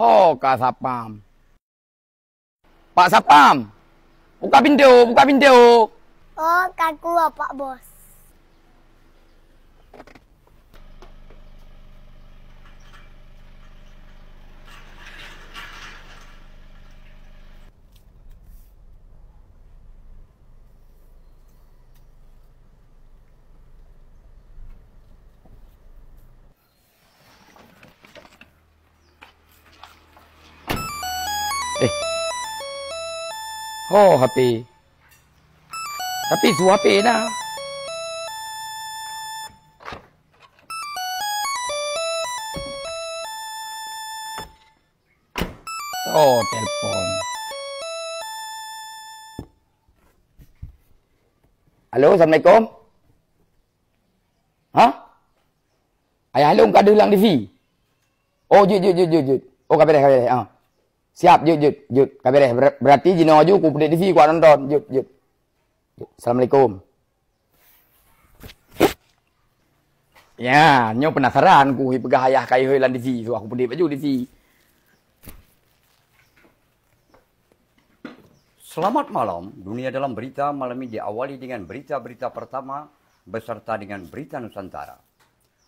Ho, Kak Sapam. Pak Sapam. Buka pintu, buka pintu. Oh, kaku Pak Bos. Oh, HP. Tapi su HP dah. Oh, telepon. Halo, Assalamualaikum. Hah? Ayah Halung kau ada ulang TV? Oh, jut. Oh, kau beres. Siap, jut. Kau beres. Berarti Jino Aju aku pedek TV kau nonton. Jut. Assalamualaikum. Ya, nyo penasaran ku pegah ayah kai heulan TV. So aku pedek baju TV. Selamat malam, dunia dalam berita malam ini diawali dengan berita-berita pertama beserta dengan berita Nusantara.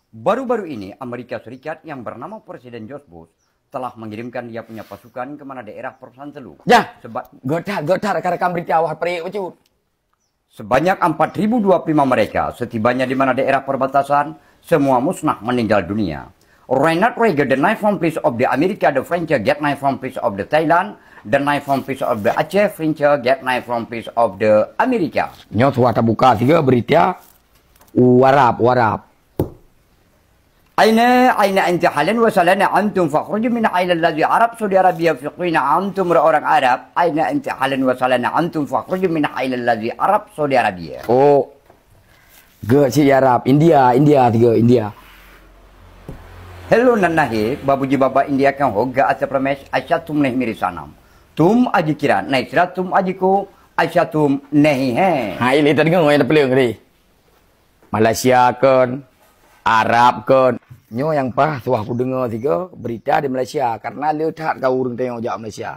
Baru-baru ini Amerika Serikat yang bernama Presiden George Bush telah mengirimkan dia punya pasukan ke mana daerah Persan Teluk. Ya, gotar rekan-rekan berita awal perik ucut. Sebanyak 4.025 mereka setibanya di mana daerah perbatasan semua musnah meninggal dunia. Ronald Reagan, the knife from place of the America, the French get knife from place of the Thailand, the knife from place of the Aceh, French get knife from place of the America. Nyo suara buka tiga berita warap. Aina anta halan wa salana antum fakhruju min aila alladhi Arab Saudi Arabia fiqina antum orang Arab. Aina anta halan wa salana antum fakhruju min aila alladhi Arab Saudi Arabia. Oh. Ge si Arab, India tiga India. Hello nanahe babuji baba India kan hoga asa pramesh asyatum neh mirisanam. Tum aji kira naik siratum ajiku asyatum nehi he. Ha ini tadi ngoi ada peling tadi. Malaysia kan, Arab kan. Nyo yang pah tu aku dengar tiga berita di Malaysia karena letak kau urang tengok jak Malaysia.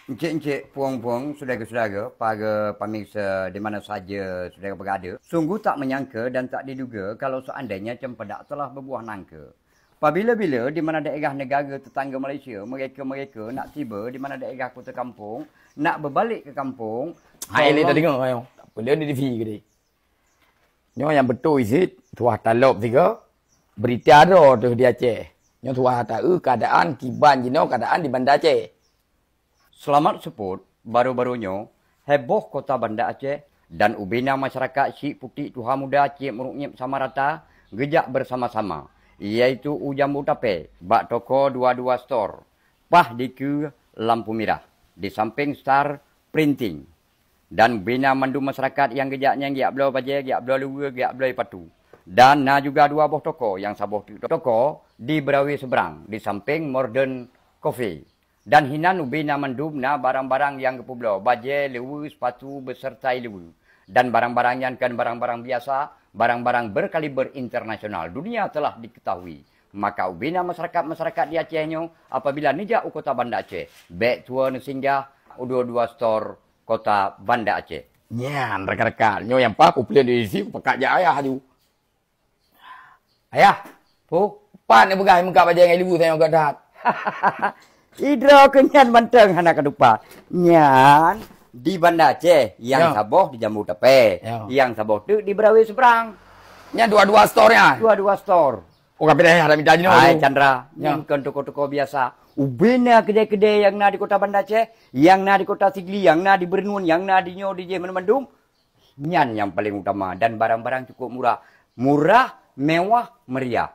Encik-encik, puang-puang, saudara-saudara, para pemirsa di mana saja saudara berada, sungguh tak menyangka dan tak diduga kalau seandainya cempedak telah berbuah nangka. Apabila-bila di mana daerah negara tetangga Malaysia, mereka nak tiba di mana daerah kota kampung, nak berbalik ke kampung. Ha ini tadi dengar ayo. Tak boleh di TV ke dia. Nyo yang betul isi tuah talop tiga berita ada tu di Aceh. Nyo tuah tahu keadaan kiban jino keadaan di Bandar Aceh. Selamat sebut baru-barunya heboh kota Banda Aceh dan ubina masyarakat Syik Putih Tuha Muda Cik Meruknyip sama rata gejak bersama-sama iaitu Ujambu Tape, bak toko 22 store, pah di ke lampu merah di samping Star Printing dan ubina mandu masyarakat yang gejaknya giak belau baje, giak belau luar, giak belau patu dan juga dua buah toko yang sabuh toko di Berawi seberang di samping Modern Coffee. Dan hinan ubina mendumna barang-barang yang kepublau, baje, lewu, sepatu beserta lewu. Dan barang-barang yang kan barang-barang biasa, barang-barang berkaliber internasional. Dunia telah diketahui. Maka ubina masyarakat di Acehnya, apabila nijak kota Banda Aceh, baik tua singgah, dua store kota Banda Aceh. Nyan, rekan-rekan. Nyo yang pak, aku pilih di sini, aku pekat je ayah tu. Ayah, Oh, pan ni begah muka baju yang ibu saya agak dah. Idra kenyan banteng anak kedupa. Nyan di Banda Aceh yang saboh di Jambu Tape, yang saboh tu di Berawi seberang. Nyan dua-dua store-nya. Dua-dua store. Oh, kami dah ada minta jino. Hai Chandra, yang kan toko-toko biasa. Ubena kedai-kedai yang na di kota Banda Aceh, yang na di kota Sigli, yang na di Bernun, yang na di Nyo, di Mendum. Nyan yang paling utama dan barang-barang cukup murah. Murah, mewah, meriah.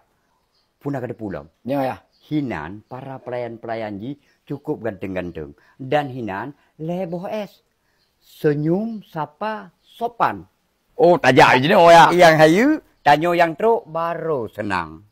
Pun ada pulau. Ya. Hinan para pelayan-pelayan ji cukup ganteng-ganteng. Dan hinan leboh es. Senyum, sapa, sopan. Oh, tajak je ni oh ya. Yang hayu, tanyo yang truk baru senang.